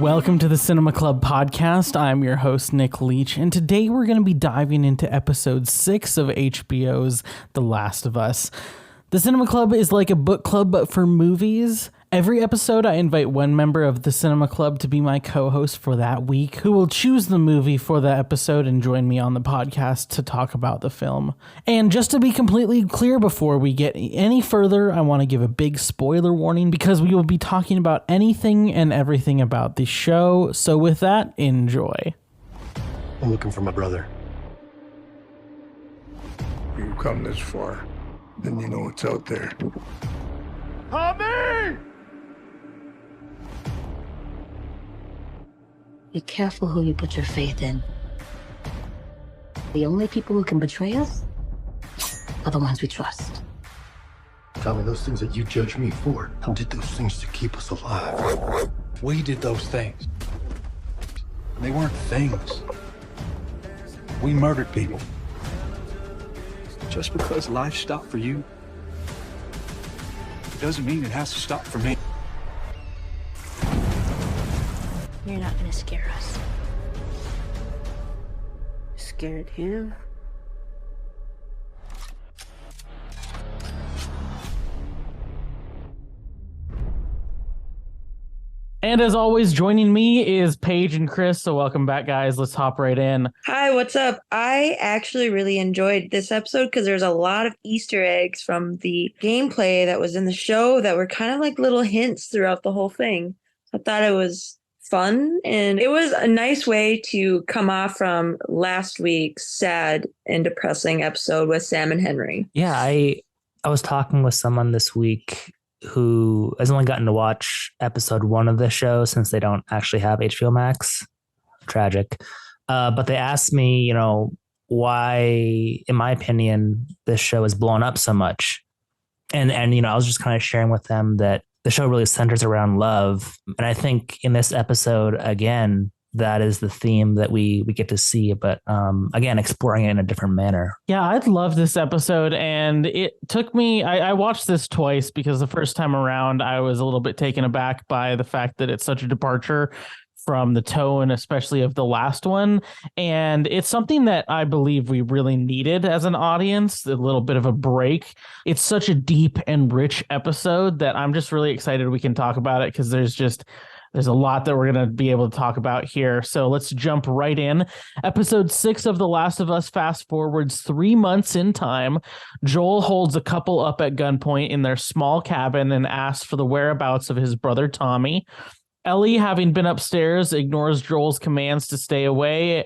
Welcome to the Cinema Club podcast. I'm your host, Nick Leach, and today we're going to be diving into episode 6 of HBO's The Last of Us. The Cinema Club is like a book club, but for movies. Every episode, I invite one member of the Cinema Club to be my co-host for that week, who will choose the movie for the episode and join me on the podcast to talk about the film. And just to be completely clear before we get any further, I want to give a big spoiler warning because we will be talking about anything and everything about the show. So with that, enjoy. I'm looking for my brother. You've come this far, then you know what's out there. Tommy! Be careful who you put your faith in. The only people who can betray us are the ones we trust. Tommy, those things that you judge me for, I did those things to keep us alive. We did those things. They weren't things. We murdered people. Just because life stopped for you doesn't mean it has to stop for me. You're not gonna scare us. Scared him? And as always, joining me is Paige and Chris. So welcome back, guys. Let's hop right in. Hi, what's up? I actually really enjoyed this episode because there's a lot of Easter eggs from the gameplay that was in the show that were kind of like little hints throughout the whole thing. I thought it was fun, and it was a nice way to come off from last week's sad and depressing episode with Sam and Henry. Yeah, I was talking with someone this week who has only gotten to watch episode 1 of the show since they don't actually have HBO Max. Tragic. But they asked me, why, in my opinion, this show is blown up so much. And I was just kind of sharing with them that the show really centers around love. And I think in this episode, again, that is the theme that we get to see, but again, exploring it in a different manner. Yeah, I love this episode, and it took me, I watched this twice because the first time around, I was a little bit taken aback by the fact that it's such a departure from the tone, especially of the last one. And it's something that I believe we really needed as an audience, a little bit of a break. It's such a deep and rich episode that I'm just really excited we can talk about it because there's a lot that we're going to be able to talk about here. So let's jump right in. Episode 6 of The Last of Us fast forwards 3 months in time. Joel holds a couple up at gunpoint in their small cabin and asks for the whereabouts of his brother Tommy. Ellie, having been upstairs, ignores Joel's commands to stay away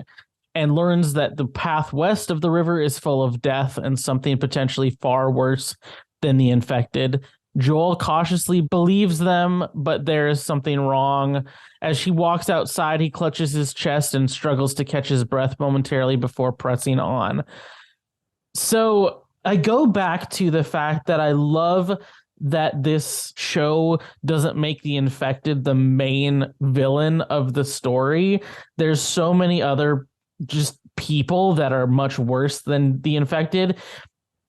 and learns that the path west of the river is full of death and something potentially far worse than the infected. Joel cautiously believes them, but there is something wrong. As she walks outside, he clutches his chest and struggles to catch his breath momentarily before pressing on. So I go back to the fact that I love that this show doesn't make the infected the main villain of the story. There's so many other just people that are much worse than the infected.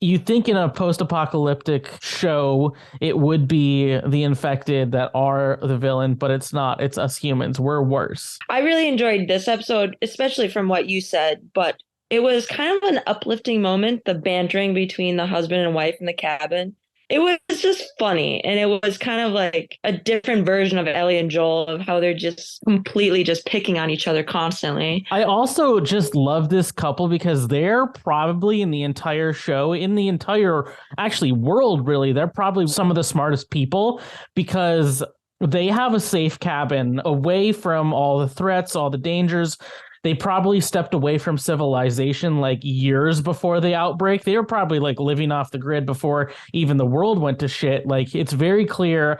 You think in a post-apocalyptic show, it would be the infected that are the villain, but it's not. It's us humans. We're worse. I really enjoyed this episode, especially from what you said, but it was kind of an uplifting moment, the bantering between the husband and wife in the cabin. It was just funny, and it was kind of like a different version of Ellie and Joel, of how they're just completely just picking on each other constantly. I also just love this couple because they're probably in the entire show, in the entire actually world, really, they're probably some of the smartest people because they have a safe cabin away from all the threats, all the dangers. They probably stepped away from civilization like years before the outbreak. They were probably like living off the grid before even the world went to shit. Like, it's very clear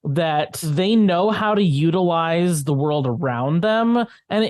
that they know how to utilize the world around them. And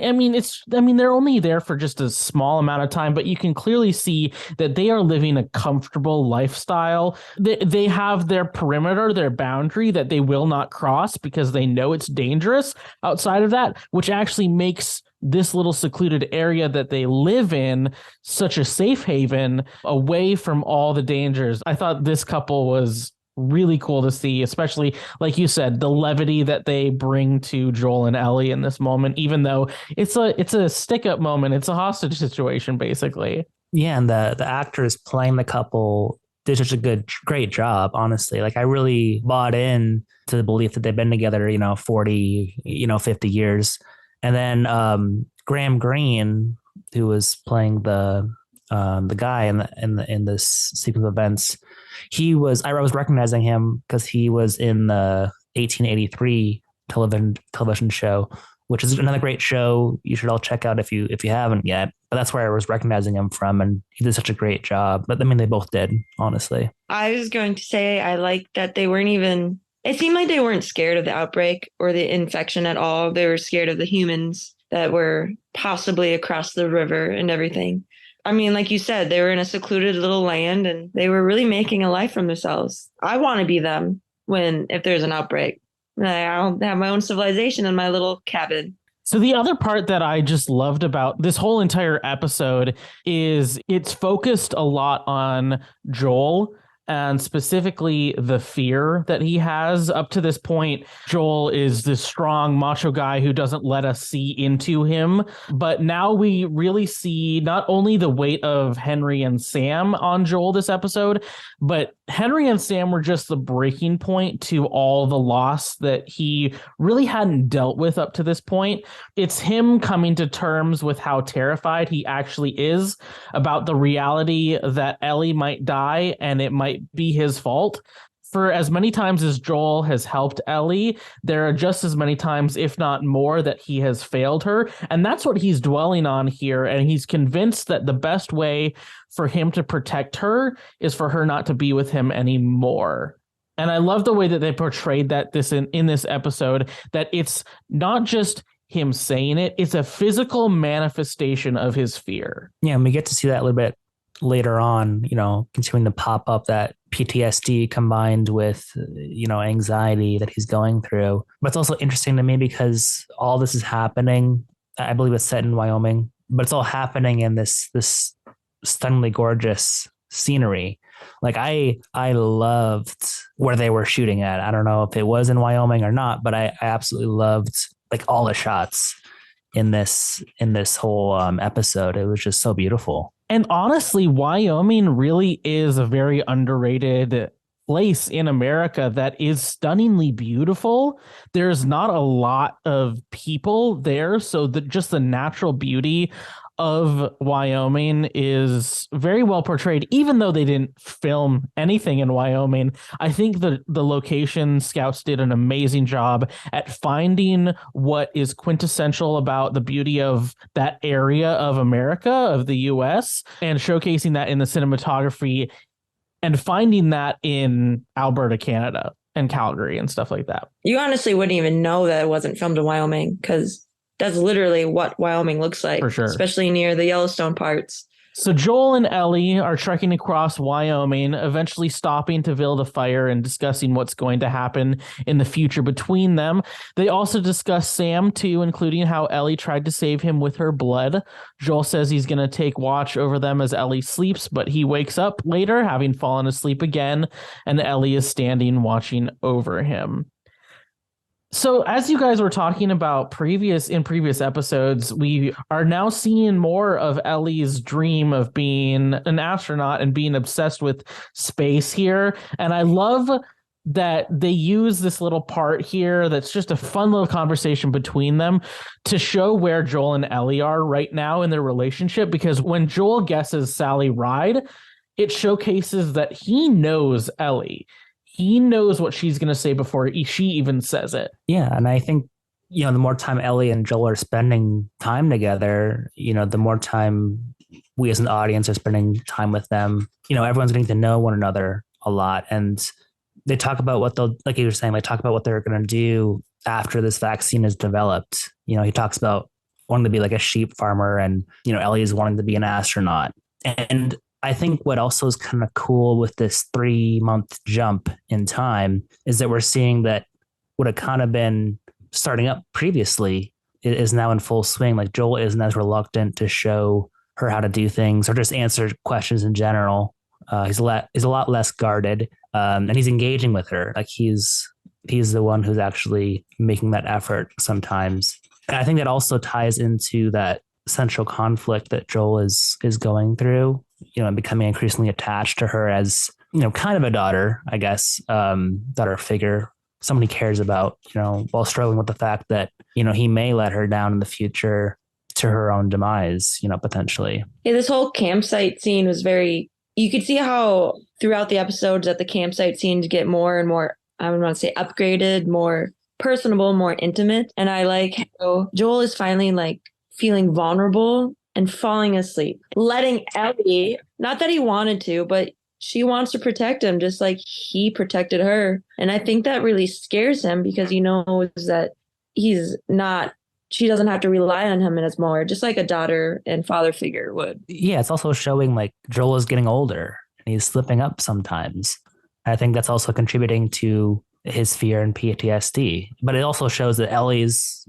they're only there for just a small amount of time, but you can clearly see that they are living a comfortable lifestyle. They have their perimeter, their boundary that they will not cross because they know it's dangerous outside of that, which actually makes this little secluded area that they live in such a safe haven away from all the dangers. I thought this couple was really cool to see, especially like you said, the levity that they bring to Joel and Ellie in this moment, even though it's a stick up moment. It's a hostage situation, basically. Yeah, and the actors playing the couple did such a great job, honestly. Like I really bought in to the belief that they've been together, 40, 50 years. And then Graham Greene, who was playing the guy in this sequence of events, I was recognizing him because he was in the 1883 television show, which is another great show you should all check out if you haven't yet. But that's where I was recognizing him from, and he did such a great job. But I mean, they both did, honestly. I was going to say I like that they weren't even. It seemed like they weren't scared of the outbreak or the infection at all. They were scared of the humans that were possibly across the river and everything. I mean, like you said, they were in a secluded little land and they were really making a life for themselves. I want to be them if there's an outbreak. I'll have my own civilization in my little cabin. So the other part that I just loved about this whole entire episode is it's focused a lot on Joel, and specifically the fear that he has. Up to this point, Joel is this strong macho guy who doesn't let us see into him. But now we really see not only the weight of Henry and Sam on Joel this episode, but Henry and Sam were just the breaking point to all the loss that he really hadn't dealt with up to this point. It's him coming to terms with how terrified he actually is about the reality that Ellie might die and it might be his fault. For as many times as Joel has helped Ellie, there are just as many times, if not more, that he has failed her. And that's what he's dwelling on here. And he's convinced that the best way for him to protect her is for her not to be with him anymore. And I love the way that they portrayed that in this episode, that it's not just him saying it, it's a physical manifestation of his fear. Yeah, and we get to see that a little bit later on, continuing to pop up, that PTSD combined with, anxiety that he's going through. But it's also interesting to me because all this is happening, I believe it's set in Wyoming, but it's all happening in this stunningly gorgeous scenery. Like I loved where they were shooting at. I don't know if it was in Wyoming or not, but I absolutely loved like all the shots in this whole episode. It was just so beautiful. And honestly, Wyoming really is a very underrated place in America that is stunningly beautiful. There's not a lot of people there, so just the natural beauty of Wyoming is very well portrayed. Even though they didn't film anything in Wyoming, I think the location scouts did an amazing job at finding what is quintessential about the beauty of that area of America, of the US, and showcasing that in the cinematography and finding that in Alberta, Canada, and Calgary and stuff like that. You honestly wouldn't even know that it wasn't filmed in Wyoming because that's literally what Wyoming looks like, for sure, especially near the Yellowstone parts. So Joel and Ellie are trekking across Wyoming, eventually stopping to build a fire and discussing what's going to happen in the future between them. They also discuss Sam, too, including how Ellie tried to save him with her blood. Joel says he's going to take watch over them as Ellie sleeps, but he wakes up later, having fallen asleep again, and Ellie is standing watching over him. So as you guys were talking about in previous episodes, we are now seeing more of Ellie's dream of being an astronaut and being obsessed with space here. And I love that they use this little part here that's just a fun little conversation between them to show where Joel and Ellie are right now in their relationship. Because when Joel guesses Sally Ride, it showcases that he knows Ellie. He knows what she's going to say before she even says it. Yeah, and I think, the more time Ellie and Joel are spending time together, the more time we as an audience are spending time with them. Everyone's getting to know one another a lot. And they talk about what like you were saying, they talk about what they're going to do after this vaccine is developed. He talks about wanting to be like a sheep farmer and, Ellie is wanting to be an astronaut. And I think what also is kind of cool with this 3-month jump in time is that we're seeing that what had kind of been starting up previously is now in full swing. Like Joel isn't as reluctant to show her how to do things or just answer questions in general He's a lot less guarded, and he's engaging with her. Like he's the one who's actually making that effort sometimes. And I think that also ties into that central conflict that Joel is going through, and becoming increasingly attached to her as, kind of a daughter, I guess, daughter figure, someone he cares about, while struggling with the fact that, he may let her down in the future to her own demise, potentially. Yeah, this whole campsite scene was you could see how throughout the episodes that the campsite scenes get more and more, I would want to say upgraded, more personable, more intimate. And I like how Joel is finally like feeling vulnerable and falling asleep, letting Ellie, not that he wanted to, but she wants to protect him just like he protected her. And I think that really scares him because he knows that she doesn't have to rely on him as more, just like a daughter and father figure would. Yeah, it's also showing like Joel is getting older and he's slipping up sometimes. I think that's also contributing to his fear and PTSD. But it also shows that Ellie's,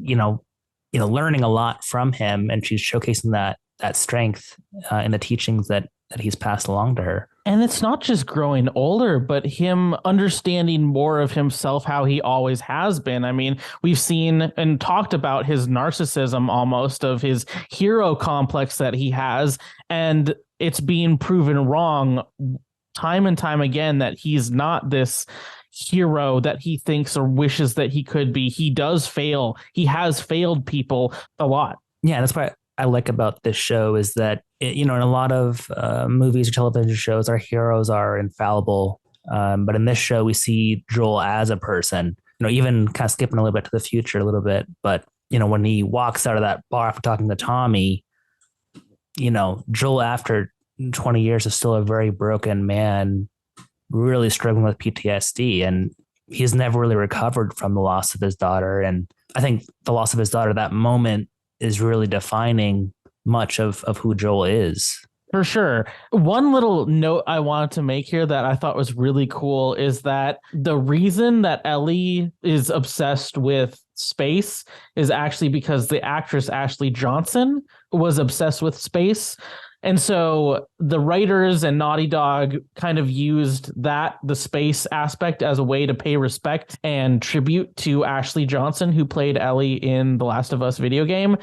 learning a lot from him, and she's showcasing that strength in the teachings that he's passed along to her. And it's not just growing older, but him understanding more of himself, how he always has been. I mean, we've seen and talked about his narcissism, almost, of his hero complex that he has. And it's being proven wrong time and time again that he's not this hero that he thinks or wishes that he could be. He does fail. He has failed people a lot. Yeah, that's what I like about this show is that, in a lot of movies or television shows, our heroes are infallible. But in this show, we see Joel as a person, even kind of skipping a little bit to the future a little bit. But, when he walks out of that bar after talking to Tommy, Joel, after 20 years, is still a very broken man, really struggling with PTSD. And he's never really recovered from the loss of his daughter. And I think the loss of his daughter, that moment, is really defining much of who Joel is. For sure. One little note I wanted to make here that I thought was really cool is that the reason that Ellie is obsessed with space is actually because the actress Ashley Johnson was obsessed with space. And so the writers and Naughty Dog kind of used the space aspect, as a way to pay respect and tribute to Ashley Johnson, who played Ellie in the Last of Us video game.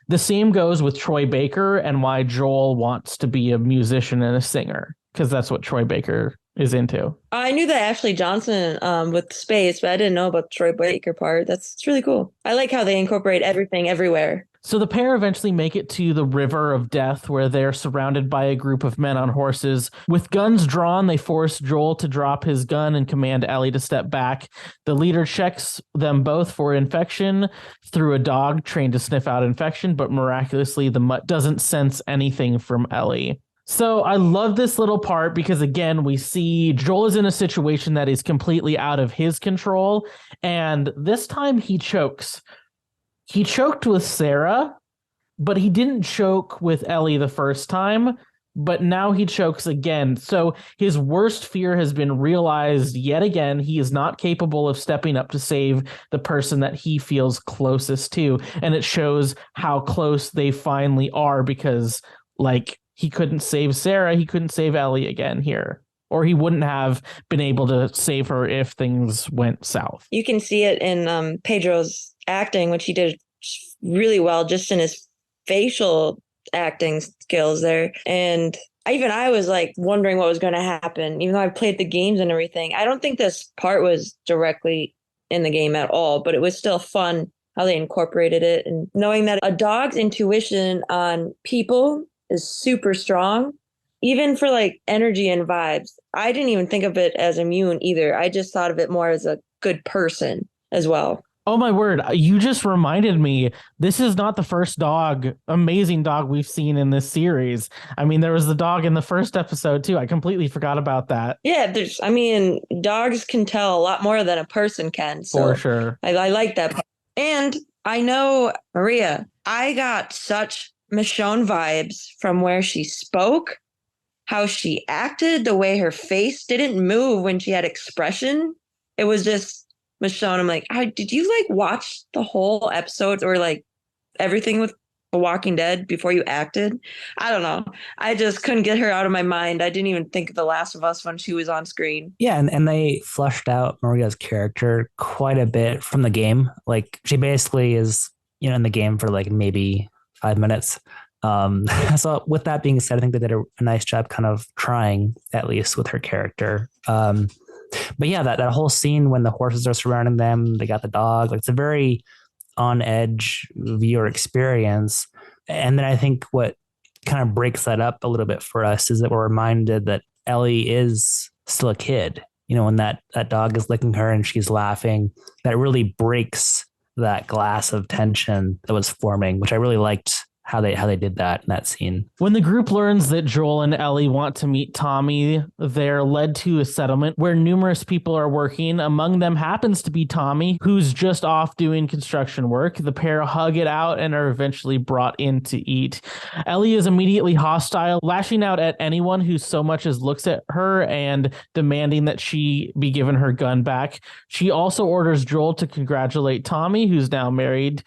The same goes with Troy Baker and why Joel wants to be a musician and a singer, because that's what Troy Baker is into. I knew that Ashley Johnson with space, but I didn't know about the Troy Baker part. It's really cool. I like how they incorporate everything everywhere. So the pair eventually make it to the River of Death, where they're surrounded by a group of men on horses. With guns drawn, they force Joel to drop his gun and command Ellie to step back. The leader checks them both for infection through a dog trained to sniff out infection, but miraculously, the mutt doesn't sense anything from Ellie. So I love this little part because, again, we see Joel is in a situation that is completely out of his control, and this time he chokes. He choked with Sarah, but he didn't choke with Ellie the first time, but now he chokes again. So his worst fear has been realized yet again. He is not capable of stepping up to save the person that he feels closest to. And it shows how close they finally are because, like, he couldn't save Sarah. He couldn't save Ellie again here. Or he wouldn't have been able to save her if things went south. You can see it in Pedro's acting, which he did really well, just in his facial acting skills there. And I was like wondering what was going to happen, even though I played the games and everything. I don't think this part was directly in the game at all, but it was still fun how they incorporated it. And knowing that a dog's intuition on people is super strong, even for like energy and vibes. I didn't even think of it as immune either. I just thought of it more as a good person as well. Oh my word, you just reminded me, this is not the first amazing dog we've seen in this series. I mean, there was the dog in the first episode too. I completely forgot about that. Yeah, dogs can tell a lot more than a person can. So for sure. I like that part. And I know, Maria, I got such Michonne vibes from where she spoke, how she acted, the way her face didn't move when she had expression. It was just Michonne. I'm like, did you like watch the whole episode or like everything with The Walking Dead before you acted. I don't know. I just couldn't get her out of my mind. I didn't even think of The Last of Us when she was on screen. Yeah, and they fleshed out Maria's character quite a bit from the game. Like she basically is, in the game for like maybe 5 minutes. So with that being said, I think they did a nice job kind of trying, at least with her character. But yeah, that whole scene when the horses are surrounding them, they got the dog, like it's a very on edge viewer experience. And then I think what kind of breaks that up a little bit for us is that we're reminded that Ellie is still a kid. When that dog is licking her and she's laughing, that really breaks that glass of tension that was forming, which I really liked how they did that in that scene. When the group learns that Joel and Ellie want to meet Tommy, they're led to a settlement where numerous people are working. Among them happens to be Tommy, who's just off doing construction work. The pair hug it out and are eventually brought in to eat. Ellie is immediately hostile, lashing out at anyone who so much as looks at her and demanding that she be given her gun back. She also orders Joel to congratulate Tommy, who's now married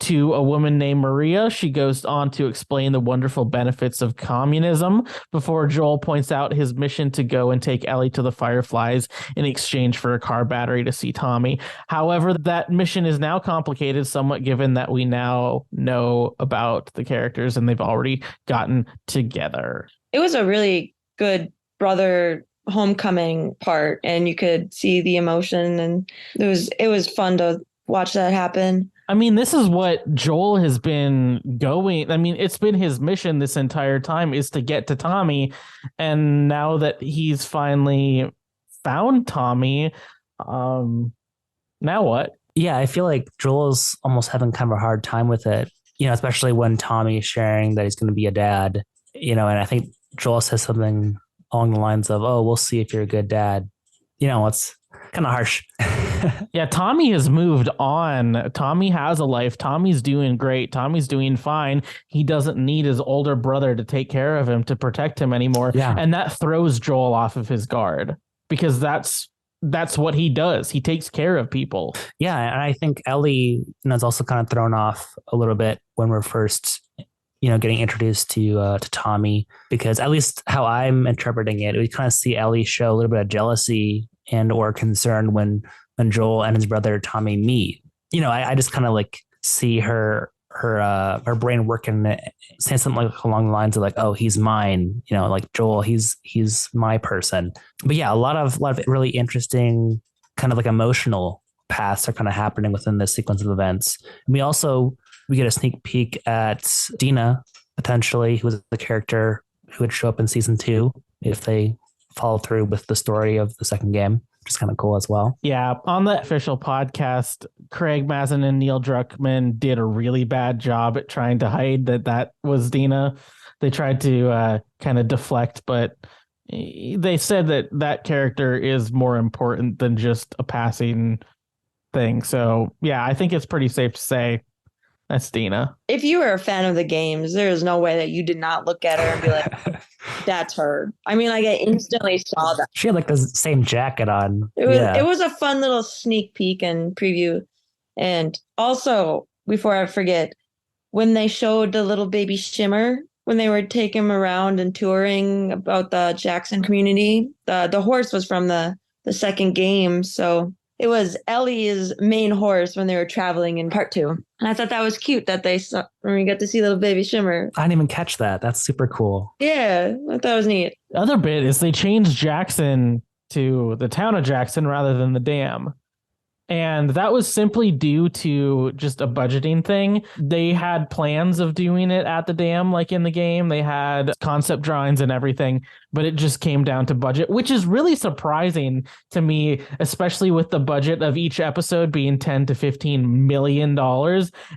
to a woman named Maria. She goes on to explain the wonderful benefits of communism before Joel points out his mission to go and take Ellie to the Fireflies in exchange for a car battery to see Tommy. However, that mission is now complicated somewhat given that we now know about the characters and they've already gotten together. It was a really good brother homecoming part, and you could see the emotion, and it was fun to watch that happen. I mean, this is what Joel has been going. I mean, it's been his mission this entire time is to get to Tommy. And now that he's finally found Tommy, now what? Yeah, I feel like Joel's almost having kind of a hard time with it, especially when Tommy's sharing that he's going to be a dad, and I think Joel says something along the lines of, "Oh, we'll see if you're a good dad." It's kind of harsh. Yeah, Tommy has moved on. Tommy has a life. Tommy's doing great. Tommy's doing fine. He doesn't need his older brother to take care of him, to protect him anymore. Yeah. And that throws Joel off of his guard because that's what he does. He takes care of people. Yeah, and I think Ellie is also kind of thrown off a little bit when we're first getting introduced to Tommy, because at least how I'm interpreting it, we kind of see Ellie show a little bit of jealousy and or concern when Joel and his brother Tommy meet. I just kind of like see her brain working, saying something like along the lines of like, "Oh, he's mine," like Joel, he's my person. But yeah, a lot of really interesting kind of like emotional paths are kind of happening within this sequence of events. And we get a sneak peek at Dina, potentially, who was the character who would show up in season 2 if they follow through with the story of the second game, which is kind of cool as well. Yeah, on the official podcast, Craig Mazin and Neil Druckmann did a really bad job at trying to hide that was Dina. They tried to kind of deflect, but they said that character is more important than just a passing thing. So yeah, I think it's pretty safe to say that's Dina. If you were a fan of the games, there is no way that you did not look at her and be like, "That's her." I mean, like I instantly saw that. She had like the same jacket on. It was a fun little sneak peek and preview. And also, before I forget, when they showed the little baby Shimmer, when they were taking him around and touring about the Jackson community, the horse was from the second game. So it was Ellie's main horse when they were traveling in part 2. And I thought that was cute that they saw when we got to see little baby Shimmer. I didn't even catch that. That's super cool. Yeah, I thought it was neat. The other bit is they changed Jackson to the town of Jackson rather than the dam. And that was simply due to just a budgeting thing. They had plans of doing it at the dam, like in the game. They had concept drawings and everything, but it just came down to budget, which is really surprising to me, especially with the budget of each episode being $10 to $15 million.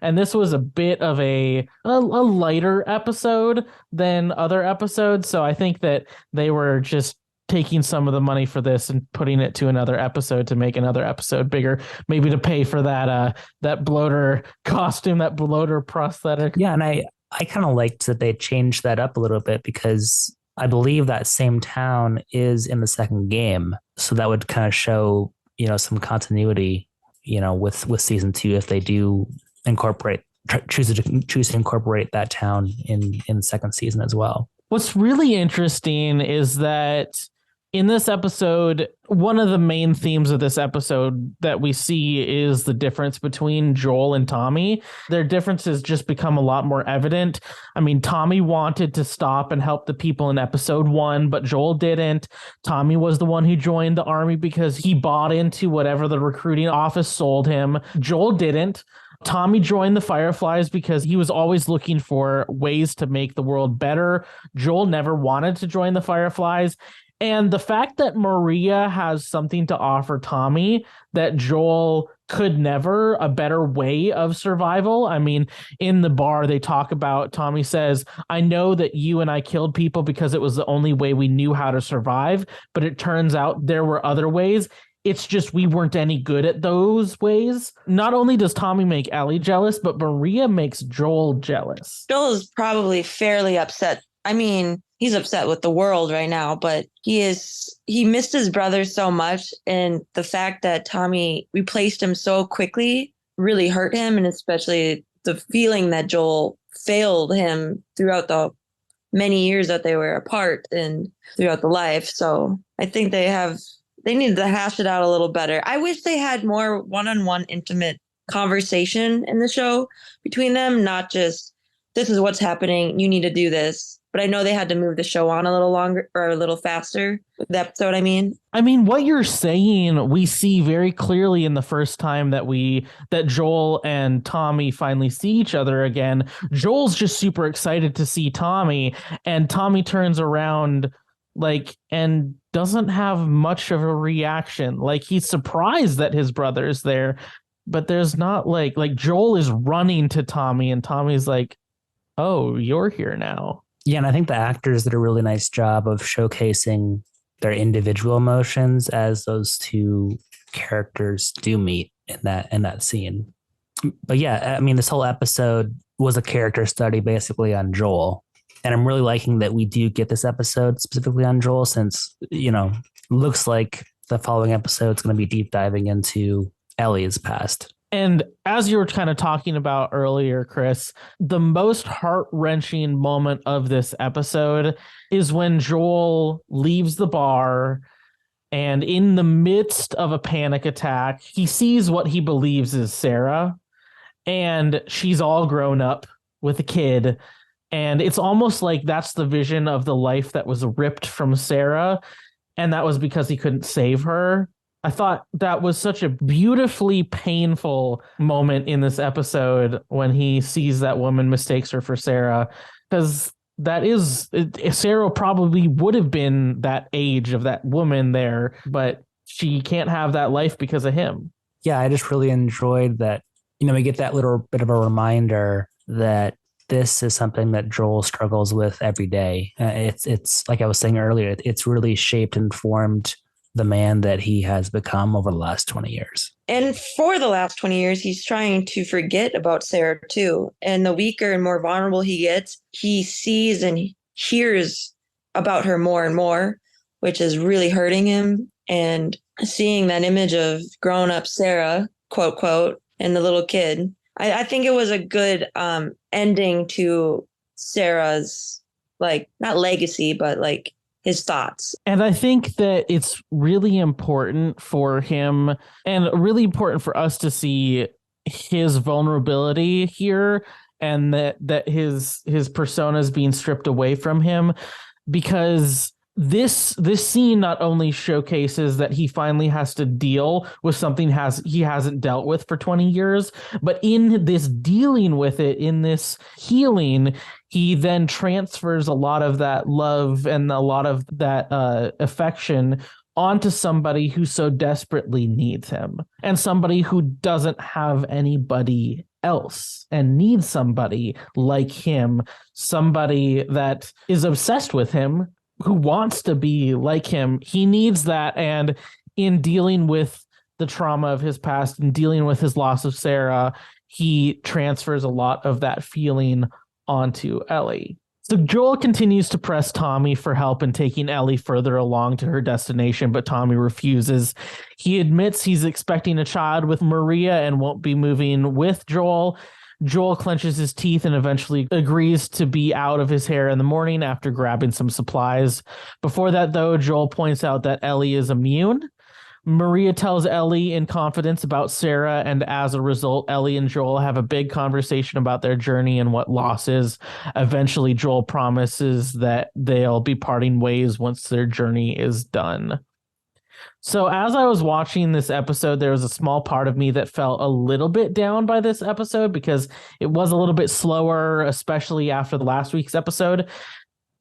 And this was a bit of a lighter episode than other episodes. So I think that they were just taking some of the money for this and putting it to another episode to make another episode bigger, maybe to pay for that bloater costume, that bloater prosthetic. Yeah, and I kind of liked that they changed that up a little bit, because I believe that same town is in the second game, so that would kind of show some continuity with season 2 if they do incorporate choose to incorporate that town in the second season as well. What's really interesting is that in this episode, one of the main themes of this episode that we see is the difference between Joel and Tommy. Their differences just become a lot more evident. I mean, Tommy wanted to stop and help the people in episode 1, but Joel didn't. Tommy was the one who joined the army because he bought into whatever the recruiting office sold him. Joel didn't. Tommy joined the Fireflies because he was always looking for ways to make the world better. Joel never wanted to join the Fireflies. And the fact that Maria has something to offer Tommy that Joel could never, a better way of survival. I mean, in the bar, they talk about, Tommy says, I know that you and I killed people because it was the only way we knew how to survive. But it turns out there were other ways. It's just we weren't any good at those ways. Not only does Tommy make Ellie jealous, but Maria makes Joel jealous. Joel is probably fairly upset. I mean, he's upset with the world right now, but he missed his brother so much. And the fact that Tommy replaced him so quickly really hurt him. And especially the feeling that Joel failed him throughout the many years that they were apart and throughout the life. So I think they need to hash it out a little better. I wish they had more one-on-one intimate conversation in the show between them, not just, this is what's happening, you need to do this. But I know they had to move the show on a little longer or a little faster. That's what I mean. I mean, what you're saying, we see very clearly in the first time that Joel and Tommy finally see each other again. Joel's just super excited to see Tommy, and Tommy turns around and doesn't have much of a reaction. Like, he's surprised that his brother's there, but there's not like Joel is running to Tommy and Tommy's like, oh, you're here now. Yeah, and I think the actors did a really nice job of showcasing their individual emotions as those two characters do meet in that scene. But yeah, I mean, this whole episode was a character study basically on Joel. And I'm really liking that we do get this episode specifically on Joel, since, looks like the following episode is going to be deep diving into Ellie's past. And as you were kind of talking about earlier, Chris, the most heart-wrenching moment of this episode is when Joel leaves the bar, and in the midst of a panic attack, he sees what he believes is Sarah, and she's all grown up with a kid. And it's almost like that's the vision of the life that was ripped from Sarah, and that was because he couldn't save her. I thought that was such a beautifully painful moment in this episode when he sees that woman, mistakes her for Sarah, because Sarah probably would have been that age of that woman there, but she can't have that life because of him. Yeah, I just really enjoyed that. We get that little bit of a reminder that this is something that Joel struggles with every day. It's like I was saying earlier, it's really shaped and formed the man that he has become over the last 20 years. And for the last 20 years, he's trying to forget about Sarah too. And the weaker and more vulnerable he gets, he sees and hears about her more and more, which is really hurting him. And seeing that image of grown up Sarah, quote, quote, and the little kid, I think it was a good ending to Sarah's, not legacy, but his thoughts. And I think that it's really important for him and really important for us to see his vulnerability here, and that his persona is being stripped away from him, because this scene not only showcases that he finally has to deal with something he hasn't dealt with for 20 years, but in this dealing with it, in this healing, he then transfers a lot of that love and a lot of that affection onto somebody who so desperately needs him, and somebody who doesn't have anybody else and needs somebody like him, somebody that is obsessed with him, who wants to be like him. He needs that. And in dealing with the trauma of his past and dealing with his loss of Sarah, he transfers a lot of that feeling onto Ellie. So Joel continues to press Tommy for help in taking Ellie further along to her destination, but Tommy refuses. He admits he's expecting a child with Maria and won't be moving with Joel. Joel clenches his teeth and eventually agrees to be out of his hair in the morning after grabbing some supplies. Before that, though, Joel points out that Ellie is immune. Maria tells Ellie in confidence about Sarah, and as a result, Ellie and Joel have a big conversation about their journey and what loss is. Eventually, Joel promises that they'll be parting ways once their journey is done. So as I was watching this episode, there was a small part of me that felt a little bit down by this episode because it was a little bit slower, especially after the last week's episode.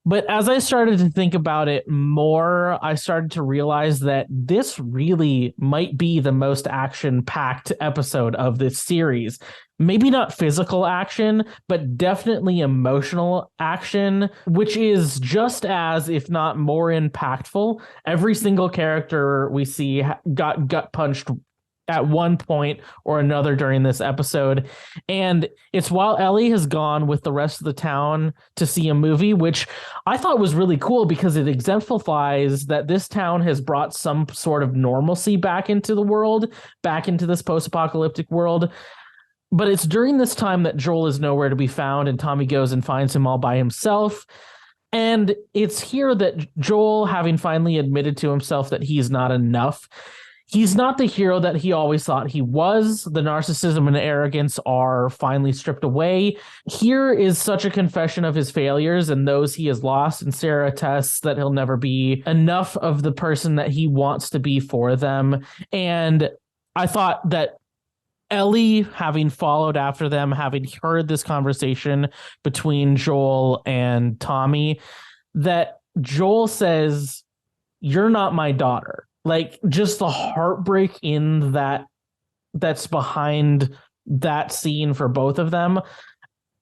But as I started to think about it more, I started to realize that this really might be the most action-packed episode of this series. Maybe not physical action, but definitely emotional action, which is just as, if not more impactful. Every single character we see got gut punched at one point or another during this episode. And it's while Ellie has gone with the rest of the town to see a movie, which I thought was really cool because it exemplifies that this town has brought some sort of normalcy back into the world, back into this post-apocalyptic world. But it's during this time that Joel is nowhere to be found, and Tommy goes and finds him all by himself. And it's here that Joel, having finally admitted to himself that he's not enough, he's not the hero that he always thought he was. The narcissism and arrogance are finally stripped away. Here is such a confession of his failures and those he has lost, and Sarah attests that he'll never be enough of the person that he wants to be for them. And I thought that Ellie, having followed after them, having heard this conversation between Joel and Tommy, that Joel says, "You're not my daughter." Like, just the heartbreak in that's behind that scene for both of them.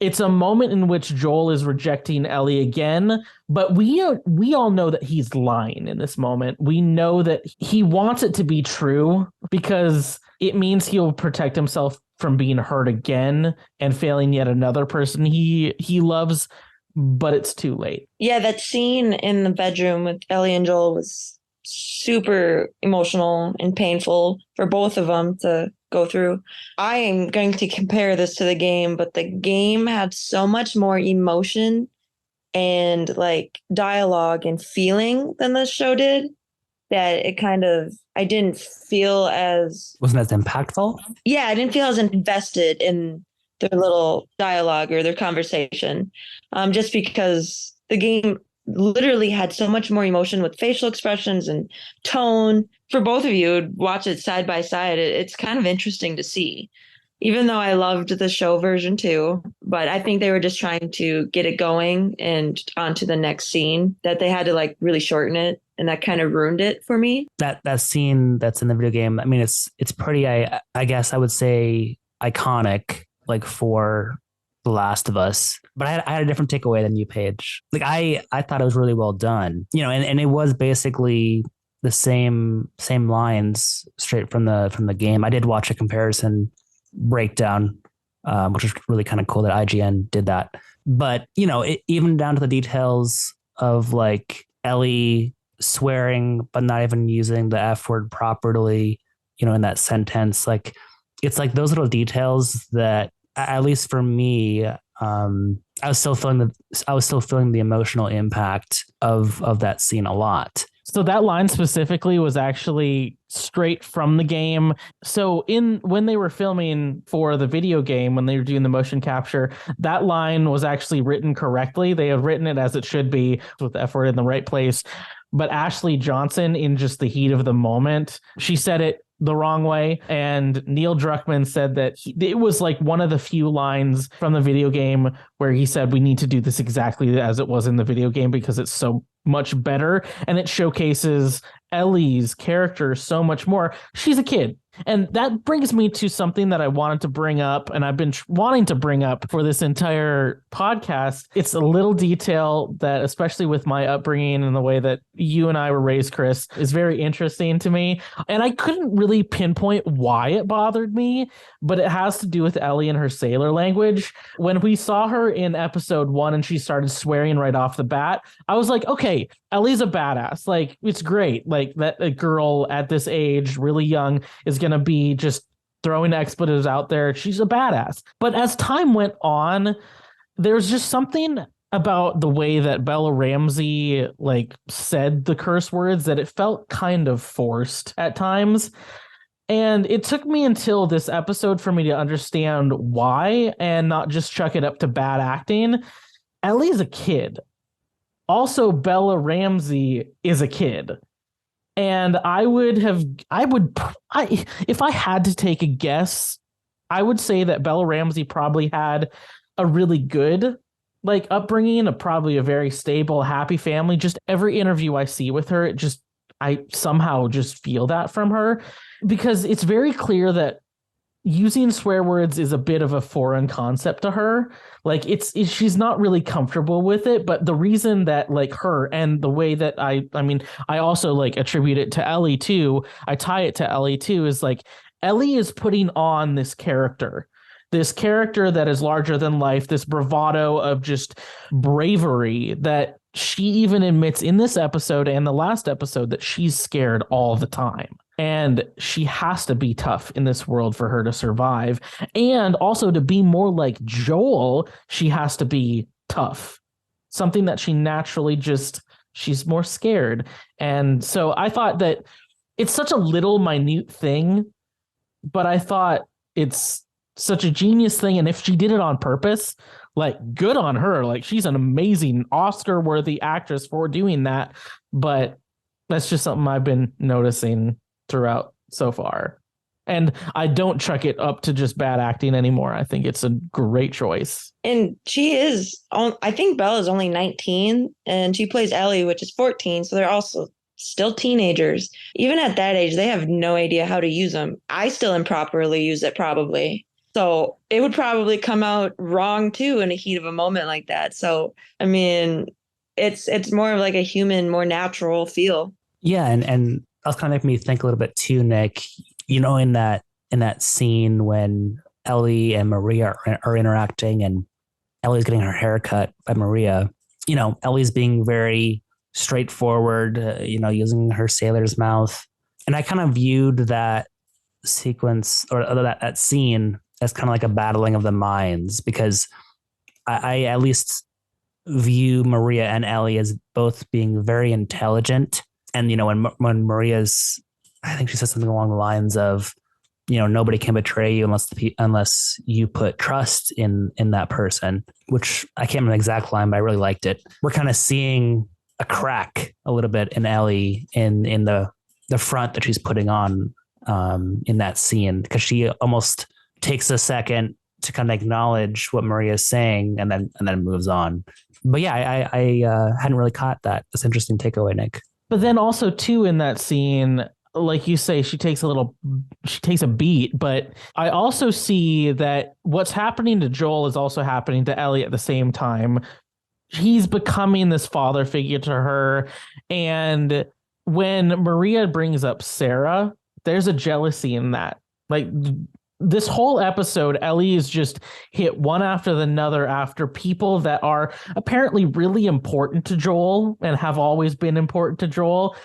It's a moment in which Joel is rejecting Ellie again, but we all know that he's lying in this moment. We know that he wants it to be true because it means he'll protect himself from being hurt again and failing yet another person he loves, but it's too late. Yeah, that scene in the bedroom with Ellie and Joel was super emotional and painful for both of them to go through. I am going to compare this to the game, but the game had so much more emotion and like dialogue and feeling than the show did that it kind of, I didn't feel as... Wasn't as impactful? Yeah, I didn't feel as invested in their little dialogue or their conversation, just because the game literally had so much more emotion with facial expressions and tone. For both of you, watch it side by side. It's kind of interesting to see, even though I loved the show version too. But I think they were just trying to get it going and on to the next scene, that they had to like really shorten it. And that kind of ruined it for me. That scene that's in the video game, I mean, it's pretty, I guess I would say, iconic, like for The Last of Us. But I had a different takeaway than you, Paige. Like I thought it was really well done, you know, and it was basically the same lines straight from the game. I did watch a comparison breakdown, which was really kind of cool that IGN did that. But you know, even down to the details of like Ellie swearing but not even using the F word properly, you know, in that sentence. Like it's like those little details that, at least for me, I was still feeling the emotional impact of that scene a lot. So that line specifically was actually straight from the game. So when they were filming for the video game, when they were doing the motion capture, that line was actually written correctly. They had written it as it should be with the F word in the right place. But Ashley Johnson, in just the heat of the moment, she said it the wrong way. And Neil Druckmann said that it was like one of the few lines from the video game where he said, "We need to do this exactly as it was in the video game because it's so much better. And it showcases Ellie's character so much more. She's a kid." And that brings me to something that I wanted to bring up, and I've been wanting to bring up for this entire podcast. It's a little detail that, especially with my upbringing and the way that you and I were raised, Chris, is very interesting to me. And I couldn't really pinpoint why it bothered me, but it has to do with Ellie and her sailor language. When we saw her in episode 1 and she started swearing right off the bat, I was like, okay, Ellie's a badass. Like, it's great. Like, that a girl at this age, really young, is going to be just throwing expletives out there. She's a badass. But as time went on, there's just something about the way that Bella Ramsey like said the curse words that it felt kind of forced at times. And it took me until this episode for me to understand why and not just chuck it up to bad acting. Ellie's a kid. Also, Bella Ramsey is a kid. And if I had to take a guess, I would say that Bella Ramsey probably had a really good like upbringing, probably a very stable, happy family. Just every interview I see with her, I somehow just feel that from her, because it's very clear that using swear words is a bit of a foreign concept to her. Like she's not really comfortable with it. But the reason that like her and the way that I also like attribute it to Ellie too. I tie it to Ellie too, is like Ellie is putting on this character that is larger than life, this bravado of just bravery that she even admits in this episode and the last episode that she's scared all the time. And she has to be tough in this world for her to survive. And also to be more like Joel, she has to be tough. Something that she naturally she's more scared. And so I thought that it's such a little minute thing, but I thought it's such a genius thing. And if she did it on purpose, like good on her. Like she's an amazing Oscar-worthy actress for doing that. But that's just something I've been noticing throughout so far. And I don't chuck it up to just bad acting anymore. I think it's a great choice. And I think Bella's only 19 and she plays Ellie, which is 14. So they're also still teenagers. Even at that age, they have no idea how to use them. I still improperly use it probably. So it would probably come out wrong too in a heat of a moment like that. So, I mean, it's more of like a human, more natural feel. Yeah. And that's kind of make me think a little bit too, Nick, in that scene when Ellie and Maria are interacting and Ellie's getting her hair cut by Maria, Ellie's being very straightforward, using her sailor's mouth. And I kind of viewed that sequence or that scene as kind of like a battling of the minds, because I at least view Maria and Ellie as both being very intelligent. And, when Maria's, I think she said something along the lines of, nobody can betray you unless you put trust in that person, which I can't remember the exact line, but I really liked it. We're kind of seeing a crack a little bit in Ellie in the front that she's putting on in that scene, because she almost takes a second to kind of acknowledge what Maria's saying and then moves on. But yeah, I hadn't really caught that. That's an interesting takeaway, Nick. But then also too in that scene, like you say, she takes a beat, but I also see that what's happening to Joel is also happening to Ellie at the same time. He's becoming this father figure to her. And when Maria brings up Sarah, there's a jealousy in that. Like this whole episode, Ellie is just hit one after another after people that are apparently really important to Joel and have always been important to Joel.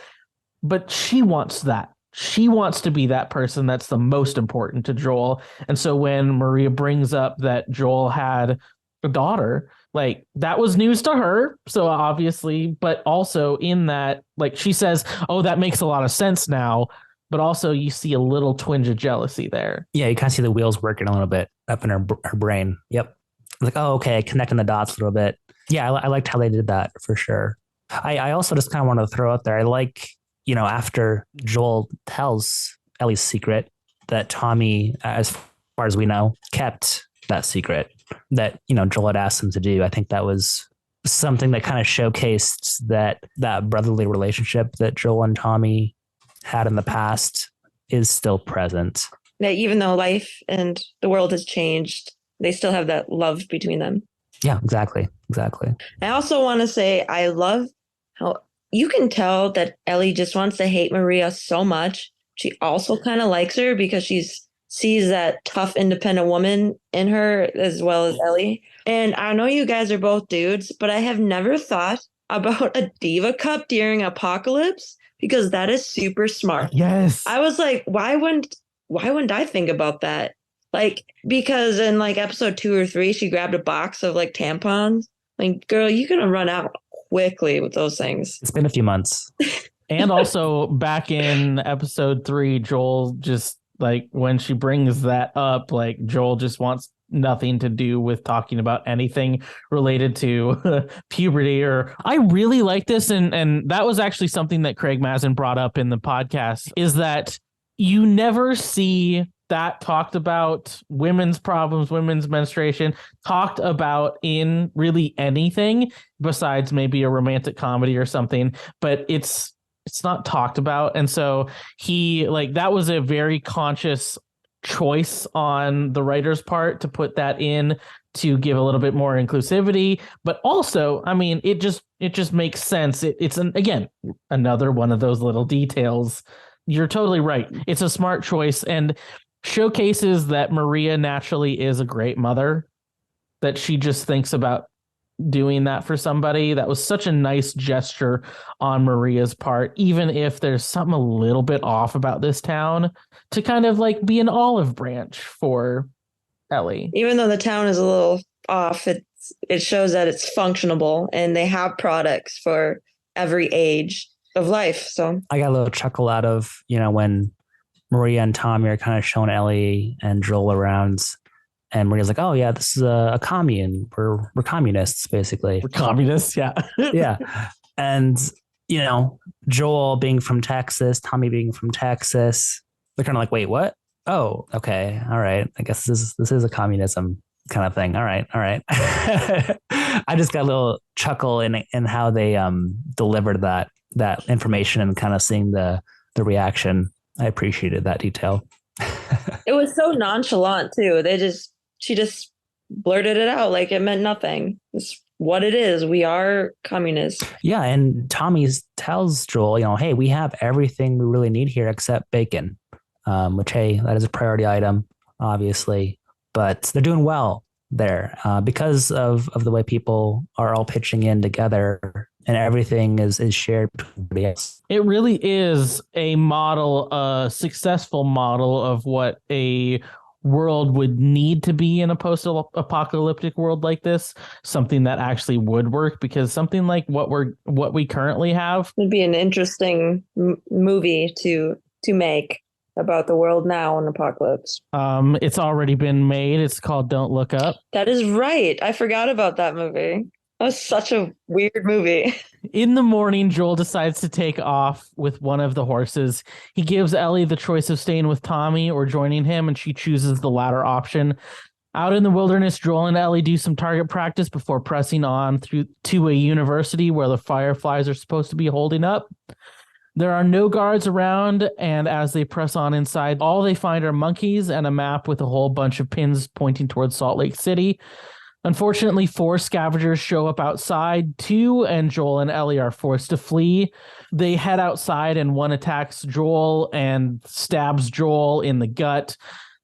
But she wants that. She wants to be that person that's the most important to Joel. And so when Maria brings up that Joel had a daughter, like that was news to her. So obviously, but also in that, like she says, oh, that makes a lot of sense now. But also you see a little twinge of jealousy there. Yeah, you kind of see the wheels working a little bit up in her brain. Yep. Like, oh, okay, connecting the dots a little bit. Yeah, I liked how they did that for sure. I also just kind of wanted to throw out there, I like, after Joel tells Ellie's secret, that Tommy, as far as we know, kept that secret that, Joel had asked him to do. I think that was something that kind of showcased that brotherly relationship that Joel and Tommy had in the past is still present. That even though life and the world has changed, they still have that love between them. Yeah, exactly. I also want to say I love how you can tell that Ellie just wants to hate Maria so much. She also kind of likes her because she sees that tough, independent woman in her as well as Ellie. And I know you guys are both dudes, but I have never thought about a diva cup during apocalypse, because that is super smart. Yes. I was like, why wouldn't why wouldn't I think about that? Like, because in like episode 2 or 3, she grabbed a box of like tampons. Like, girl, you're gonna run out quickly with those things. It's been a few months. And also back in episode 3, Joel just like when she brings that up, like Joel just wants nothing to do with talking about anything related to puberty. Or I really like this, and that was actually something that Craig Mazin brought up in the podcast, is that you never see that talked about, women's problems, women's menstruation talked about in really anything besides maybe a romantic comedy or something, but it's not talked about. And so he, like, that was a very conscious choice on the writer's part to put that in to give a little bit more inclusivity. But also, I mean, it just makes sense. It's again, another one of those little details. You're totally right. It's a smart choice and showcases that Maria naturally is a great mother, that she just thinks about doing that for somebody. That was such a nice gesture on Maria's part, even if there's something a little bit off about this town, to kind of like be an olive branch for Ellie. Even though the town is a little off, it shows that it's functionable and they have products for every age of life. So I got a little chuckle out of, when Maria and Tommy are kind of showing Ellie and Joel around. And Maria's like, oh, yeah, this is a commune. We're communists, basically. We're communists, yeah. Yeah. And, Joel being from Texas, Tommy being from Texas, they're kind of like, wait, what? Oh, okay. All right. I guess this is a communism kind of thing. All right. I just got a little chuckle in how they delivered that information and kind of seeing the reaction. I appreciated that detail. it was so nonchalant, too. She just blurted it out like it meant nothing. It's what it is. We are communists. Yeah. And Tommy tells Joel, hey, we have everything we really need here except bacon, which, hey, that is a priority item, obviously. But they're doing well there because of the way people are all pitching in together and everything is shared between everybody else. It really is a model, a successful model of what a world would need to be in a post-apocalyptic world like this, something that actually would work, because something like what we currently have would be an interesting movie to make about the world now in apocalypse. It's already been made. It's called Don't Look Up. That is right. I forgot about that movie. That was such a weird movie. In the morning, Joel decides to take off with one of the horses. He gives Ellie the choice of staying with Tommy or joining him, and she chooses the latter option. Out in the wilderness, Joel and Ellie do some target practice before pressing on through to a university where the Fireflies are supposed to be holding up. There are no guards around, and as they press on inside, all they find are monkeys and a map with a whole bunch of pins pointing towards Salt Lake City. Unfortunately, 4 scavengers show up outside too, and Joel and Ellie are forced to flee. They head outside, and one attacks Joel and stabs Joel in the gut.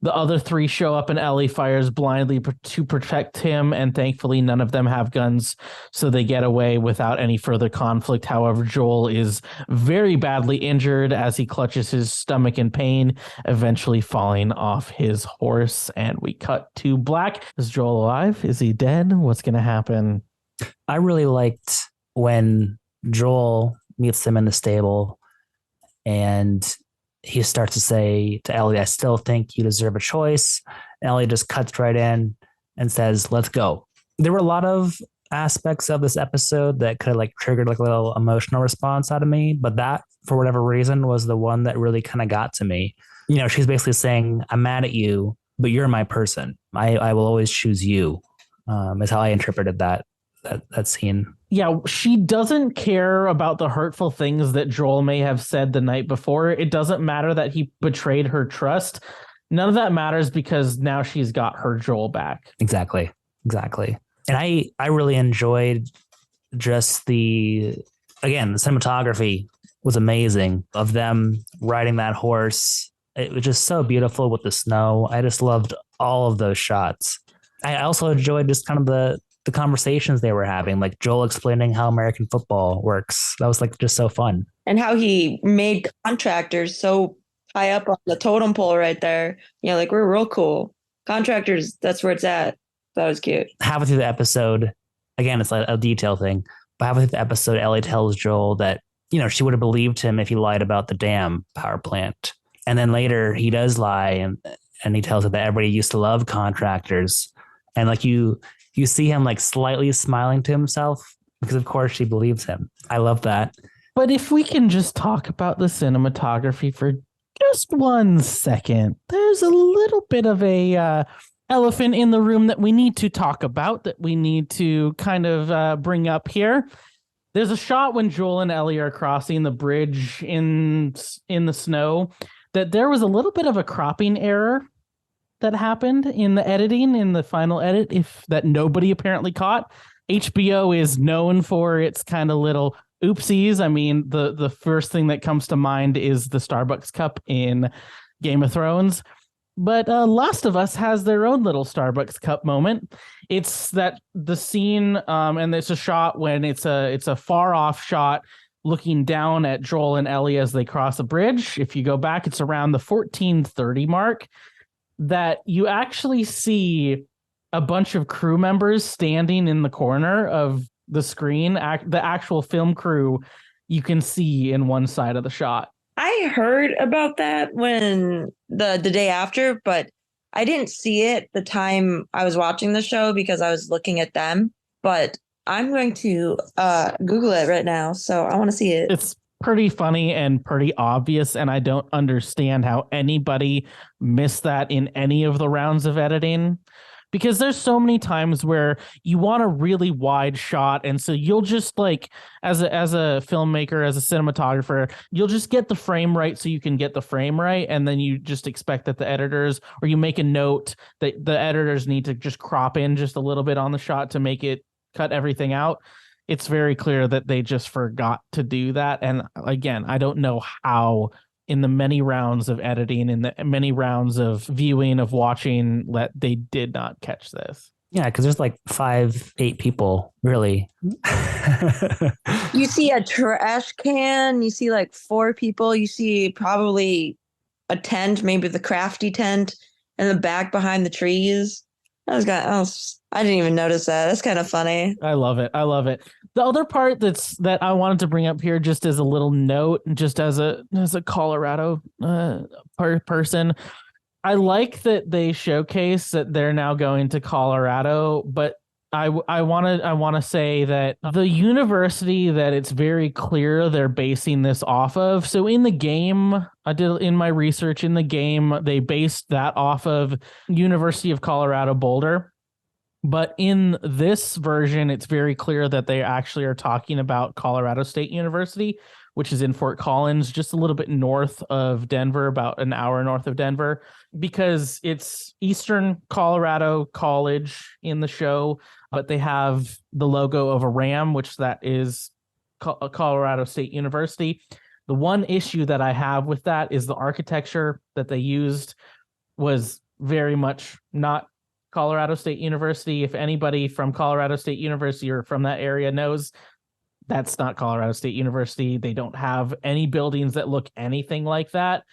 The other 3 show up, and Ellie fires blindly to protect him, and thankfully none of them have guns, so they get away without any further conflict. However, Joel is very badly injured as he clutches his stomach in pain, eventually falling off his horse, and we cut to black. Is Joel alive? Is he dead? What's going to happen? I really liked when Joel meets him in the stable, and he starts to say to Ellie, I still think you deserve a choice. And Ellie just cuts right in and says, let's go. There were a lot of aspects of this episode that could have like triggered like a little emotional response out of me. But that, for whatever reason, was the one that really kind of got to me. She's basically saying, I'm mad at you, but you're my person. I will always choose you, is how I interpreted that scene. Yeah, she doesn't care about the hurtful things that Joel may have said the night before. It doesn't matter that he betrayed her trust. None of that matters because now she's got her Joel back. Exactly. And I really enjoyed just the cinematography was amazing of them riding that horse. It was just so beautiful with the snow. I just loved all of those shots. I also enjoyed just kind of the conversations they were having, like Joel explaining how American football works. That was like just so fun. And how he made contractors so high up on the totem pole right there. Like we're real cool. Contractors, that's where it's at. That was cute. Halfway through the episode, again, it's like a detail thing, but halfway through the episode, Ellie tells Joel that, she would have believed him if he lied about the dam power plant. And then later he does lie and he tells her that everybody used to love contractors. And like you see him like slightly smiling to himself because of course she believes him. I love that. But if we can just talk about the cinematography for just 1 second, there's a little bit of a elephant in the room that we need to talk about, that we need to kind of bring up here. There's a shot when Joel and Ellie are crossing the bridge in the snow that there was a little bit of a cropping error that happened in the editing, in the final edit, if that nobody apparently caught. HBO is known for its kind of little oopsies. I mean, the first thing that comes to mind is the Starbucks cup in Game of Thrones. But Last of Us has their own little Starbucks cup moment. It's that the scene, and it's a shot when it's a far off shot looking down at Joel and Ellie as they cross a bridge. If you go back, it's around the 14:30 mark that you actually see a bunch of crew members standing in the corner of the screen. The actual film crew you can see in one side of the shot. I heard about that when the day after, but I didn't see it the time I was watching the show because I was looking at them. But I'm going to Google it right now, so I want to see it. It's pretty funny and pretty obvious, and I don't understand how anybody missed that in any of the rounds of editing. Because there's so many times where you want a really wide shot, and so you'll just like, as a filmmaker, as a cinematographer, you'll just get the frame right so you can get the frame right, and then you just expect that the editors, or you make a note that the editors need to just crop in just a little bit on the shot to make it cut everything out. It's very clear that they just forgot to do that, and again, I don't know how in the many rounds of editing, in the many rounds of viewing, of watching, that they did not catch this. Yeah, because there's like 5-8 people, really. You see a trash can, you see like 4 people, you see probably a tent, maybe the crafty tent in the back behind the trees. I didn't even notice that. That's kind of funny. I love it. The other part that I wanted to bring up here, just as a little note, just as a Colorado person, I like that they showcase that they're now going to Colorado, but I want to say that the university that it's very clear they're basing this off of. So in the game, I did in my research in the game, they based that off of University of Colorado Boulder. But in this version, it's very clear that they actually are talking about Colorado State University, which is in Fort Collins, just a little bit north of Denver, about an hour north of Denver, because it's Eastern Colorado College in the show, but they have the logo of a ram, which that is Colorado State University. The one issue that I have with that is the architecture that they used was very much not Colorado State University. If anybody from Colorado State University or from that area knows, that's not Colorado State University. They don't have any buildings that look anything like that.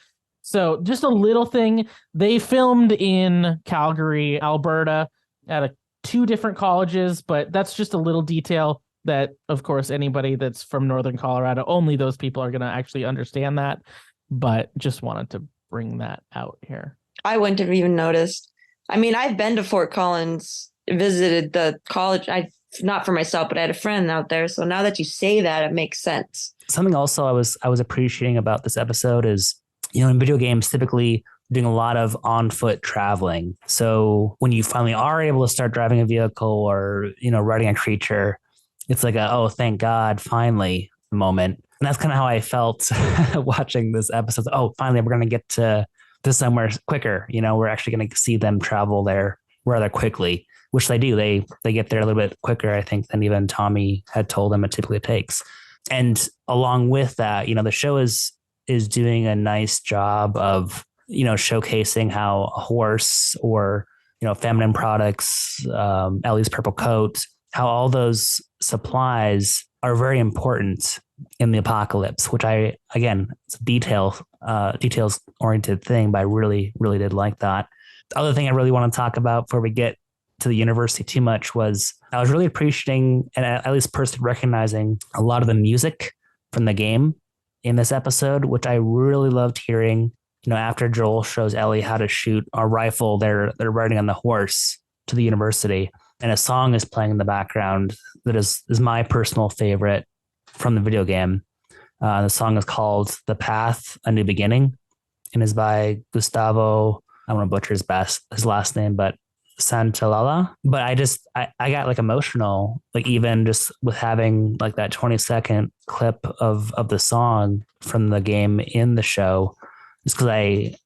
So just a little thing. They filmed in Calgary, Alberta at 2 different colleges, but that's just a little detail that, of course, anybody that's from Northern Colorado, only those people are going to actually understand that. But just wanted to bring that out here. I wouldn't have even noticed. I mean, I've been to Fort Collins, visited the college. Not for myself, but I had a friend out there. So now that you say that, it makes sense. Something also I was appreciating about this episode is, in video games, typically doing a lot of on foot traveling. So when you finally are able to start driving a vehicle or, riding a creature, it's like oh, thank God, finally moment. And that's kind of how I felt watching this episode. Oh, finally, we're going to get to somewhere quicker. We're actually going to see them travel there rather quickly, which they do. They get there a little bit quicker, I think, than even Tommy had told them it typically takes. And along with that, the show is doing a nice job of, showcasing how a horse or, feminine products, Ellie's purple coat, how all those supplies are very important in the apocalypse, which it's a details oriented thing, but I really, really did like that. The other thing I really want to talk about before we get to the university too much was I was really appreciating and at least personally recognizing a lot of the music from the game in this episode, which I really loved hearing. After Joel shows Ellie how to shoot a rifle, they're riding on the horse to the university, and a song is playing in the background that is my personal favorite from the video game. The song is called "The Path: A New Beginning," and is by Gustavo. I don't want to butcher his last name, but Santalala. But I got like emotional, like even just with having like that 20-second clip of the song from the game in the show, just because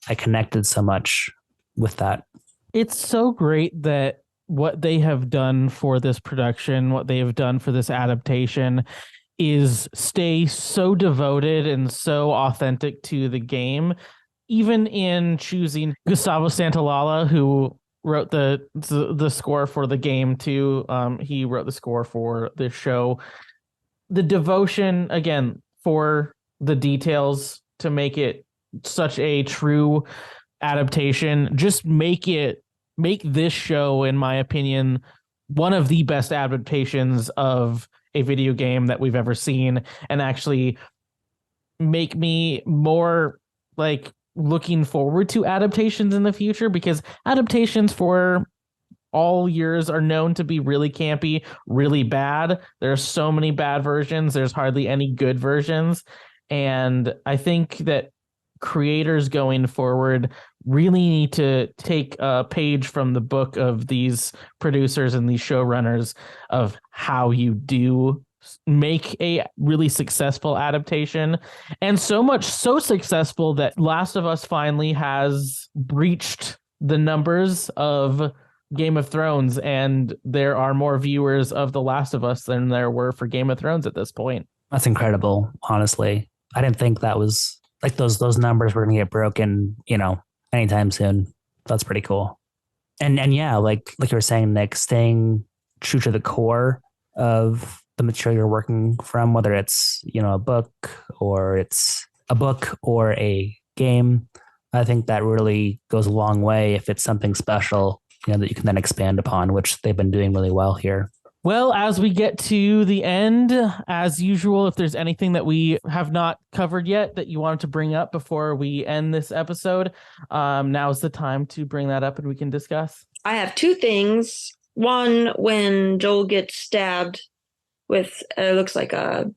I connected so much with that. It's so great that what they have done for this production, what they have done for this adaptation, is stay so devoted and so authentic to the game, even in choosing Gustavo Santaolalla, who wrote the score for the game too. He wrote the score for the show. The devotion, again, for the details to make it such a true adaptation, just make this show, in my opinion, one of the best adaptations of a video game that we've ever seen, and actually make me more like looking forward to adaptations in the future, because adaptations for all years are known to be really campy, really bad. There are so many bad versions. There's hardly any good versions. And I think that creators going forward really need to take a page from the book of these producers and these showrunners of how you do make a really successful adaptation. And so successful that Last of Us finally has breached the numbers of Game of Thrones, and there are more viewers of The Last of Us than there were for Game of Thrones at this point. That's incredible, honestly. I didn't think that was like those numbers were going to get broken, anytime soon. That's pretty cool. And yeah, like you were saying, Nick, staying true to the core of the material you're working from, whether it's, a book or a game. I think that really goes a long way if it's something special, that you can then expand upon, which they've been doing really well here. Well, as we get to the end, as usual, if there's anything that we have not covered yet that you wanted to bring up before we end this episode, now's the time to bring that up and we can discuss. I have two things. One, when Joel gets stabbed with, it looks like a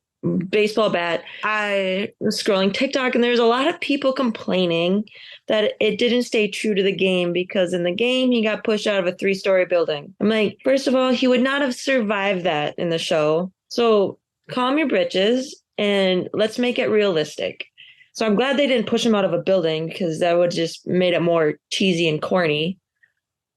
baseball bat. I was scrolling TikTok and there's a lot of people complaining that it didn't stay true to the game, because in the game he got pushed out of a 3-story building. I'm like, first of all, he would not have survived that in the show. So calm your britches and let's make it realistic. So I'm glad they didn't push him out of a building, because that would just made it more cheesy and corny.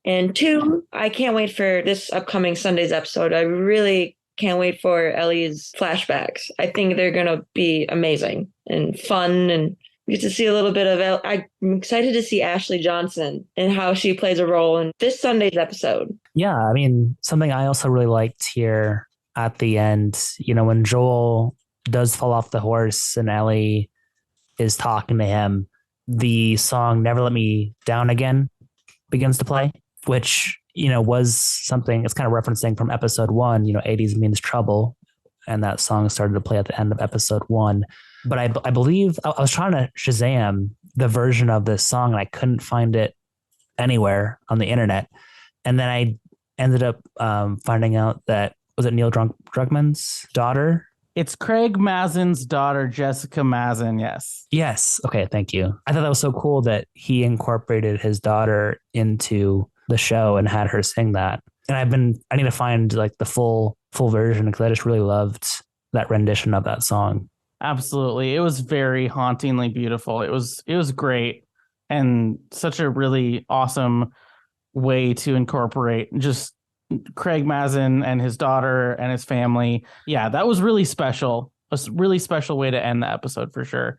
And two, I can't wait for this upcoming Sunday's episode. I really can't wait for Ellie's flashbacks. I think they're going to be amazing and fun, and we get to see a little bit of I'm excited to see Ashley Johnson and how she plays a role in this Sunday's episode. Yeah, I mean, something I also really liked here at the end, when Joel does fall off the horse and Ellie is talking to him, the song Never Let Me Down Again begins to play, which was something it's kind of referencing from episode 1, 80s means trouble. And that song started to play at the end of episode 1. But I believe I was trying to Shazam the version of this song and I couldn't find it anywhere on the internet. And then I ended up finding out that, was it Neil Druckmann's daughter? It's Craig Mazin's daughter, Jessica Mazin. Yes. Yes. Okay. Thank you. I thought that was so cool that he incorporated his daughter into the show and had her sing that. And I need to find like the full version, because I just really loved that rendition of that song. Absolutely. It was very hauntingly beautiful. It was great, and such a really awesome way to incorporate just Craig Mazin and his daughter and his family. Yeah, that was really special. A really special way to end the episode for sure.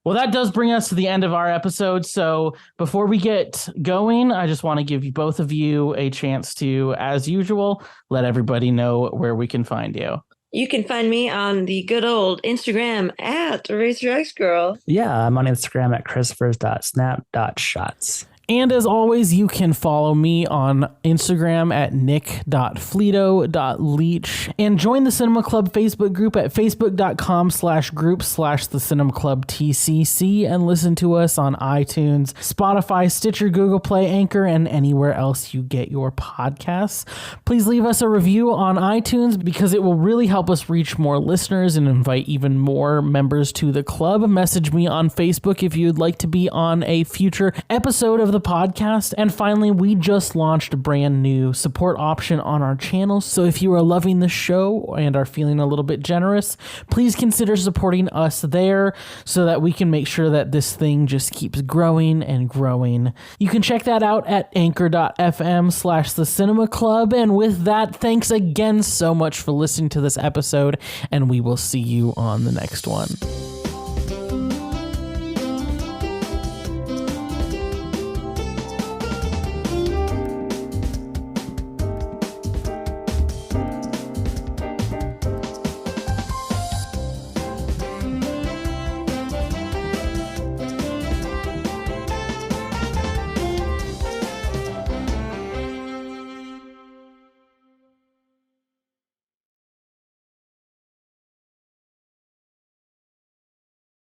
Well, that does bring us to the end of our episode. So before we get going, I just want to give you both of you a chance to, as usual, let everybody know where we can find you. You can find me on the good old Instagram at RacerXGirl. Yeah, I'm on Instagram at christopher.snap.shots. And as always, you can follow me on Instagram at nick.fleeto.leach and join the Cinema Club Facebook group at facebook.com/group/the Cinema Club TCC and listen to us on iTunes, Spotify, Stitcher, Google Play, Anchor, and anywhere else you get your podcasts. Please leave us a review on iTunes because it will really help us reach more listeners and invite even more members to the club. Message me on Facebook if you'd like to be on a future episode of the podcast. And finally, we just launched a brand new support option on our channel. So if you are loving the show and are feeling a little bit generous, please consider supporting us there so that we can make sure that this thing just keeps growing and growing. You can check that out at anchor.fm/the Cinema Club. And with that, thanks again so much for listening to this episode, and we will see you on the next one.